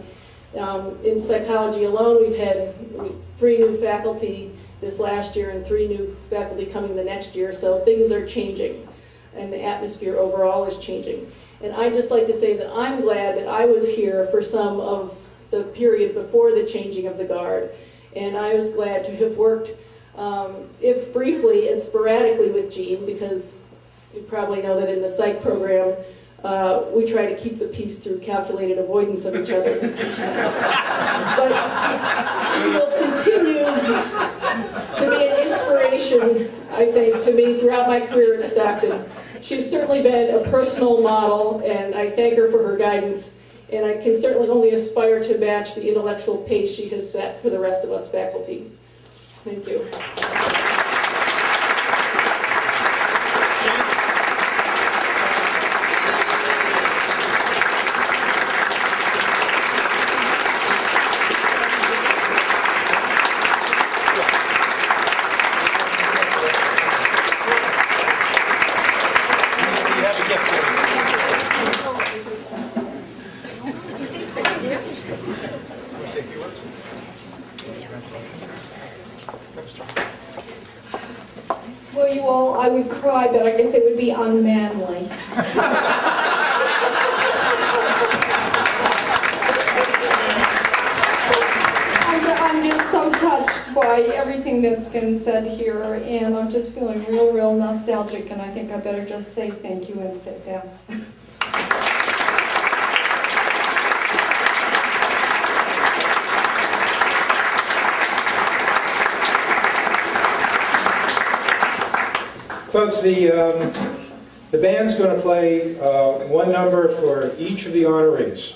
L: In psychology alone, we've had 3 new faculty this last year and 3 new faculty coming the next year, so things are changing and the atmosphere overall is changing. And I'd just like to say that I'm glad that I was here for some of the period before the changing of the guard, and I was glad to have worked, if briefly and sporadically, with Jean, because you probably know that in the psych program, we try to keep the peace through calculated avoidance of each other. But she will continue to be an inspiration, I think, to me throughout my career at Stockton. She's certainly been a personal model, and I thank her for her guidance. And I can certainly only aspire to match the intellectual pace she has set for the rest of us faculty. Thank you.
M: Well, you all, I would cry, but I guess it would be unmanly. I'm just so touched by everything that's been said here, and I'm just feeling real nostalgic, and I think I better just say thank you and sit down.
A: Folks, the band's going to play one number for each of the honorees,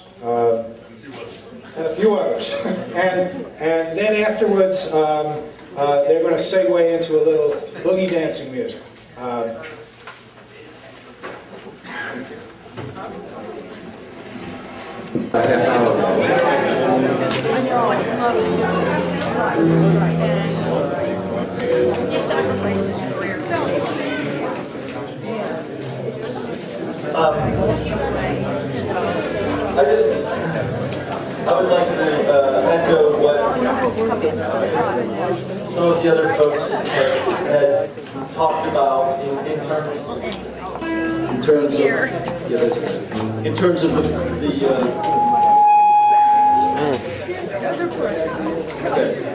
A: and a few others. and then afterwards, they're going to segue into a little boogie dancing music.
N: I would like to echo what some of the other folks had talked about in terms of the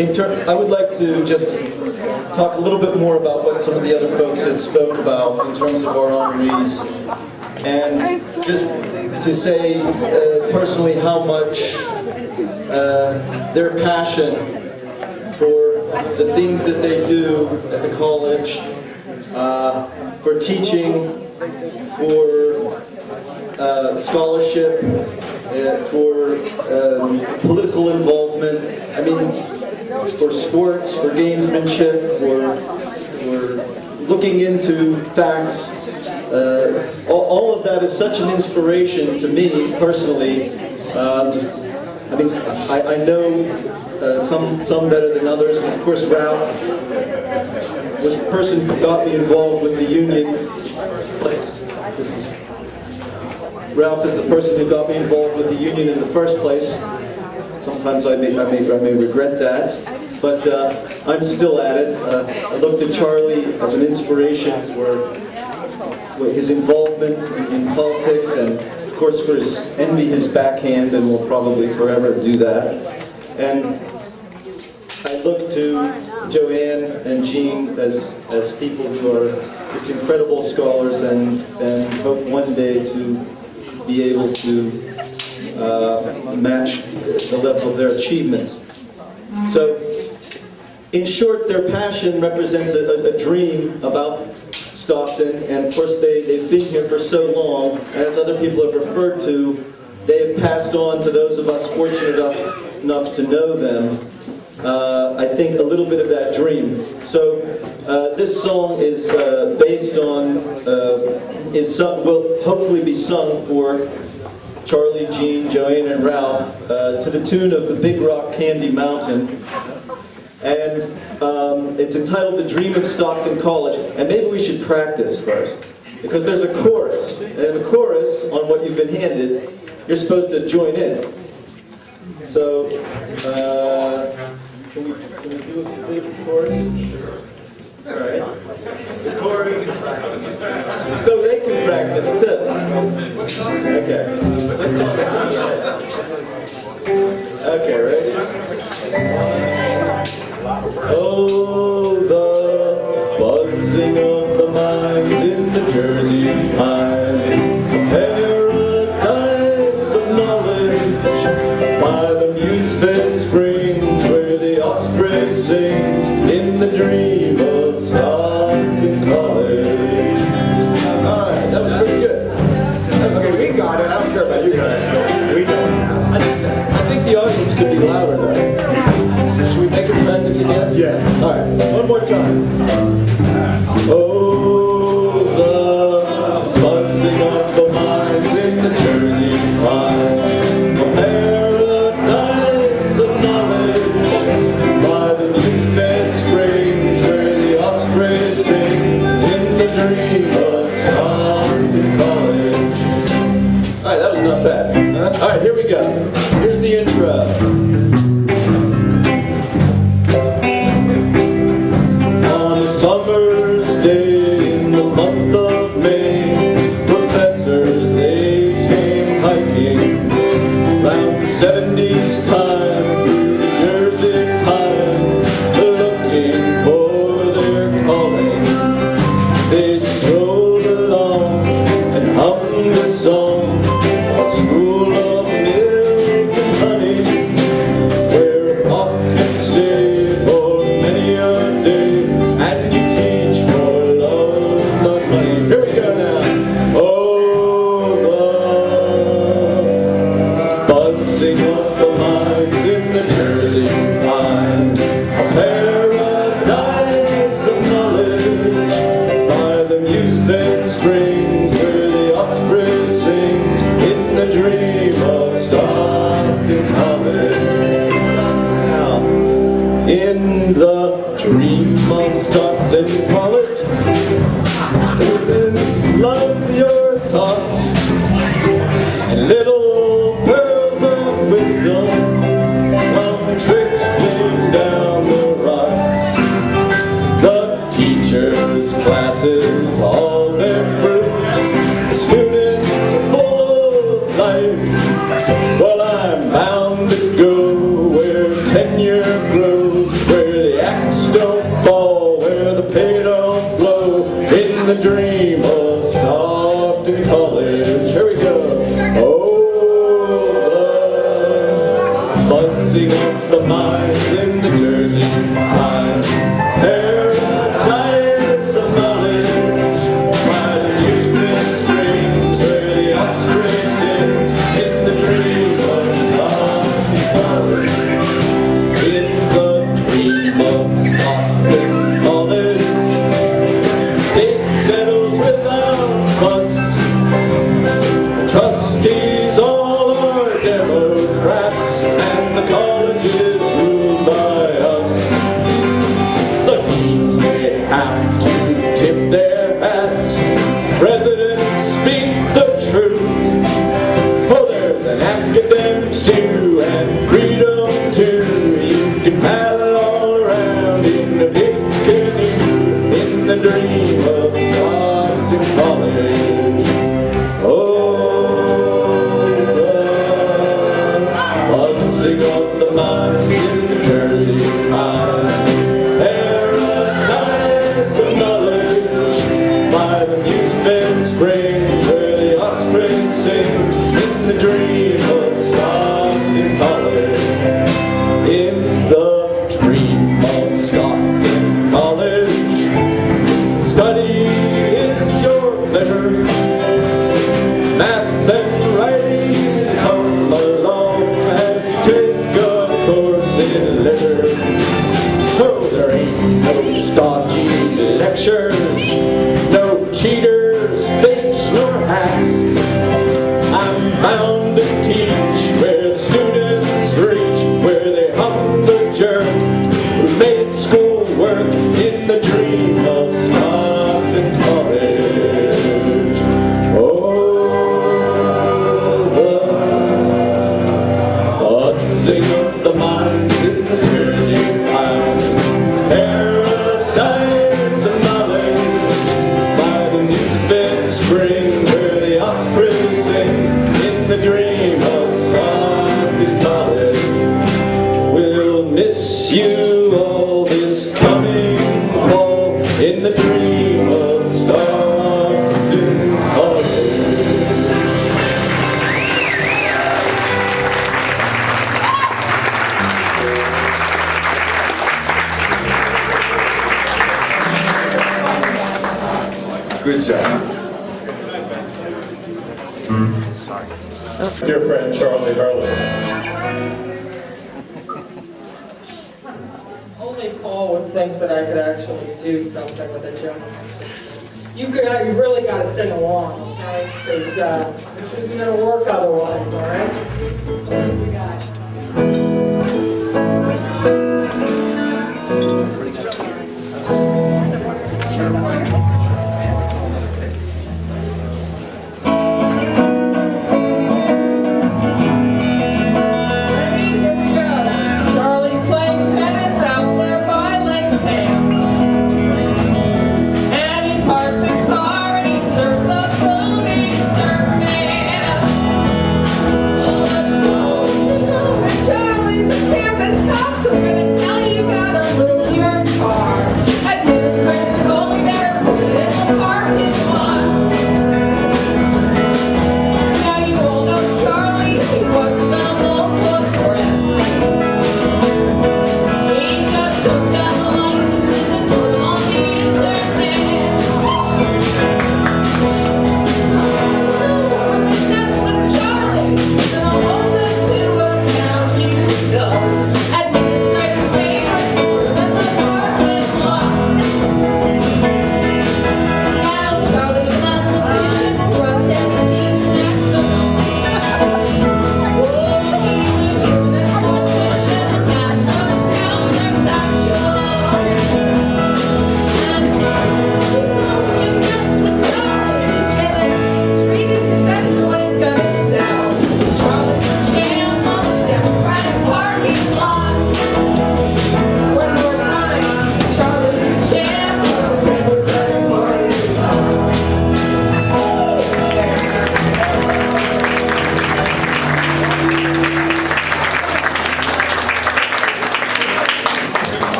N: I would like to just talk a little bit more about what some of the other folks had spoke about in terms of our honorees, and just to say personally how much their passion for the things that they do at the college, for teaching, for scholarship, for political involvement, I mean, for sports, for gamesmanship, for looking into facts. All of that is such an inspiration to me personally. I mean, I know some better than others. Of course, Ralph was the person who got me involved with the union. Ralph is the person who got me involved with the union in the first place. Sometimes I may regret that, but I'm still at it. I looked at Charlie as an inspiration for his involvement in politics, and of course for his his backhand, and will probably forever do that. And I look to Joanne and Jean as people who are just incredible scholars, and hope one day to be able to match the level of their achievements. So, in short, their passion represents a dream about Stockton, and of course they've been here for so long, as other people have referred to, they've passed on to those of us fortunate enough to know them, I think a little bit of that dream. So this song is based on, will hopefully be sung for Charlie, Jean, Joanne, and Ralph to the tune of the Big Rock Candy Mountain. And it's entitled The Dream of Stockton College. And maybe we should practice first, because there's a chorus. And in the chorus, on what you've been handed, you're supposed to join in. So, can we do a complete chorus? All right. The chorus. So they can practice too. Okay. Okay, ready? Oh, the buzzing of the mines in the Jersey pines, a paradise of knowledge by the muse-fed springs where the osprey sings in the dream of Stockton College. All right, that was pretty good.
O: Okay, we got it. I don't care about you guys. We know it now.
N: I think the audience could be louder though. Should we make it practice again?
O: Yeah.
N: All right, one more time. Oh, the buzzing of the mines in the Jersey pines, a paradise of knowledge by the muse-fed springs where the osprey sings in the dream of Stockton College. All right, that was not bad. All right, here we go. Here's the intro. Summer's day in the month of May, professors they came hiking round the 70s time through the Jersey pines, looking for their calling. They strolled along and hummed a song, a school of milk and honey, where a hawk can stay for many a day. And you teach for love, not money. Here we go now. Oh, the buzzing of the mines in the Jersey pines, a paradise of knowledge by the muse-fed springs where the osprey sings in the dream of Stockton College. Now, in the dream of Stockton College, students love your talks and little pearls of wisdom come trickling down the rocks. The teachers' classes, all their fruit, the students are full of life. Well, I'm bound to go where tenure grows
P: the dream of Stockton College. Here we go. Oh, the buzzing of the minds in the Jersey pines. Paradise of knowledge, by the amusement springs, where the offspring sings in the dream of Stockton College. In the dream of Stockton College, state settles without fuss. Trustees all are Democrats, and the college is ruled by us. The deans may have to tip their hats. Presidents speak the truth. Oh, there's an academics too, and freedom too. You can paddle all around in the big canoe, in the dream of Stockton College. Oh, the buzzing of the minds in the Jersey pines. Paradise of knowledge, by the amusement springs, where the offspring sings in the dream of Stockton College. In the dream of Stockton College, study is your pleasure. Math and writing come along as you take a course in leisure. Oh, there ain't no stodgy lectures, no cheaters, fakes, nor hacks. I'm bound to teach where the students reach, where they hum the jerk, who made school work in the dream of Stockton College. Oh, the buzzing of the minds in the Jersey pines. Paradise of knowledge, by the misfit spring, where the offspring sings in the dream of Stockton College. We'll miss you all this coming fall, in the dream of Stockton College.
O: Good job.
P: Dear friend Charlie Hurley.
B: Only Paul would think that I could actually do something with a joke. You really got to sing along, okay? Because this isn't going to work otherwise, all right? So what do we got? Charlie's playing tennis out there by Lake Tam. And he parks his car and he surfs up from a surfman. Oh, Charlie's a campus cop, so I'm gonna tell you about a little girl.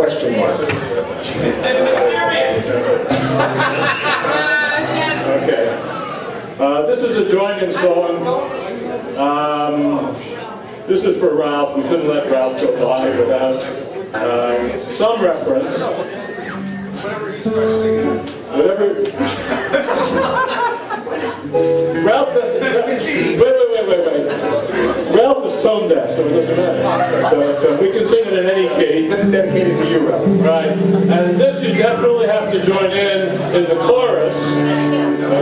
P: Question mark. Okay. This is a join-in song. This is for Ralph. We couldn't let Ralph go by without some reference. Whatever. Ralph, wait. Ralph is tone deaf, so it doesn't matter. So we can sing it in any key.
O: This is dedicated to you, Ralph.
P: Right. And this you definitely have to join in the chorus,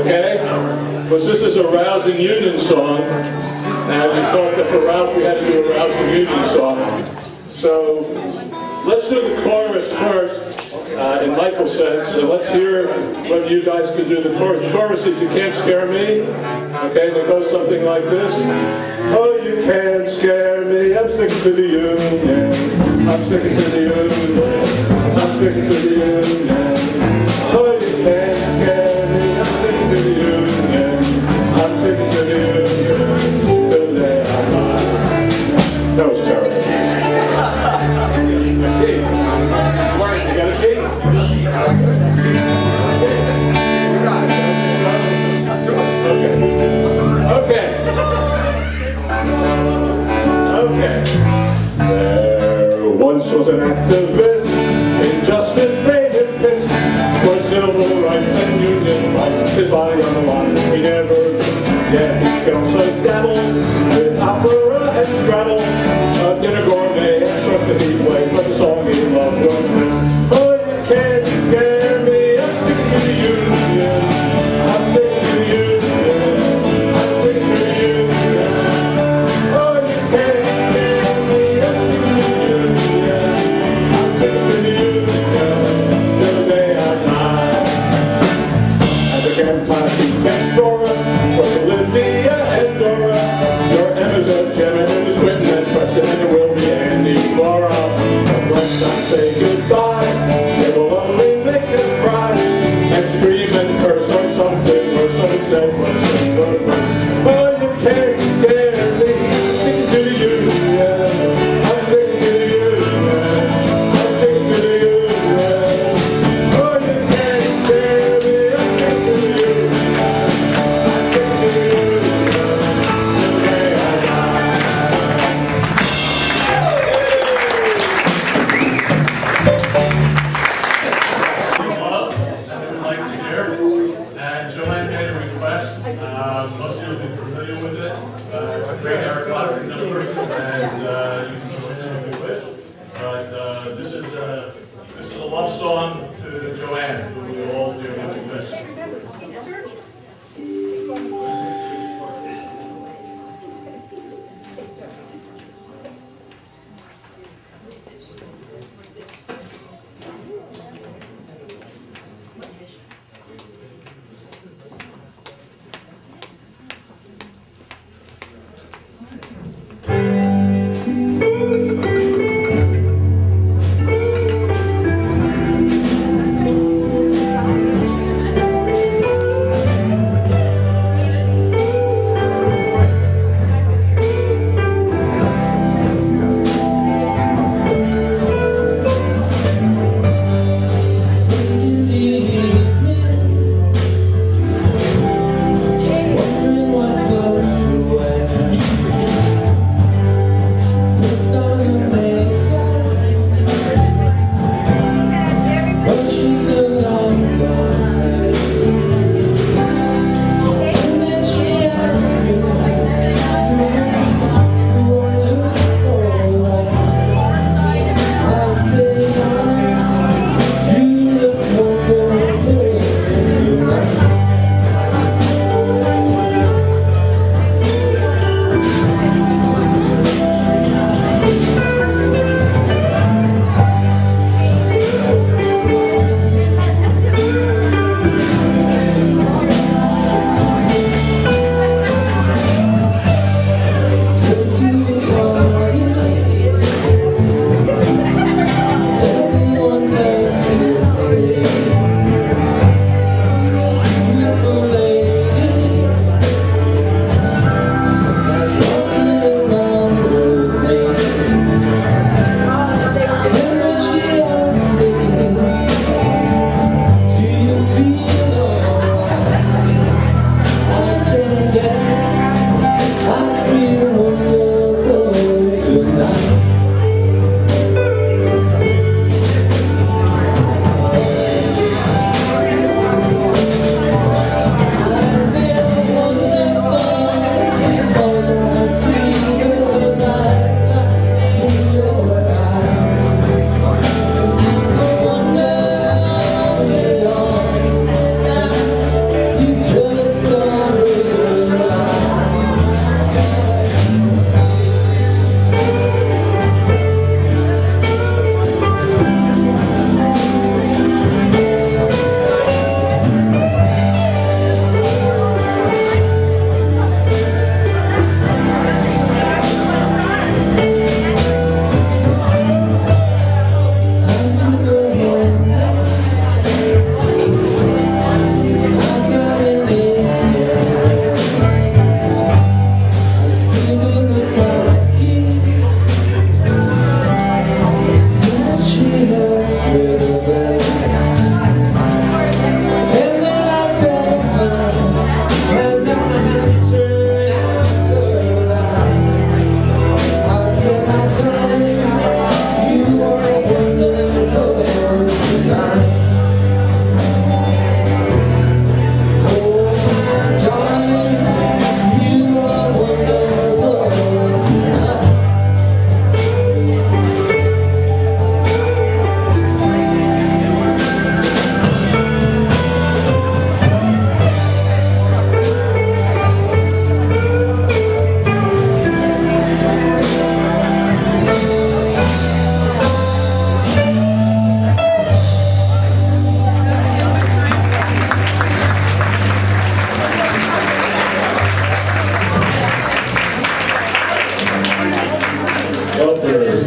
P: okay? Because this is a rousing union song, and we thought that for Ralph we had to do a rousing union song. So let's do the chorus first, in Michael's sense, and let's hear what you guys can do. The chorus is "You Can't Scare Me," okay? And it goes something like this. Oh, you can't scare me, I'm sticking to the union. I'm sticking to the union. I'm sticking to the union. Oh, you can't scare me, I'm sticking to the union. I'm sticking to the union. Till they are mine. That was terrible. You got a key? Okay. There once was an activist, injustice made him pissed, for civil rights and union rights, his body on the line, we never, yeah, he can also dabble with opera and scrabble, dinner gourmet and shorts that he plays, but the song he loved was this. Oh, you can't scare me, I'm sticking to the union, I'm sticking to the union, I'm sticking to the union. Oh, you can't scare me, I'm sticking to the union, I'm sticking to the union, till the day I die. As a campfire keeps Dora, for Olivia and Dora, your Emma's a Gemma, and there's Quentin and Preston, and there will be Andy Laura. But let's not say goodbye, they will only make us cry, and scream and curse or something, or something said, or something good. Oh, you can't scare me, sticking to the union, I'm sticking to the union, I'm sticking to the union. Oh, you can't scare me, I'm sticking to the union, I'm sticking to the union, till the day I die.
Q: And Joanne made a request. Most of you will be familiar with it. It's a great Eric Clapton number, and you can join in if you wish. But this is a love song to Joanne, who we all dearly miss.
P: Upper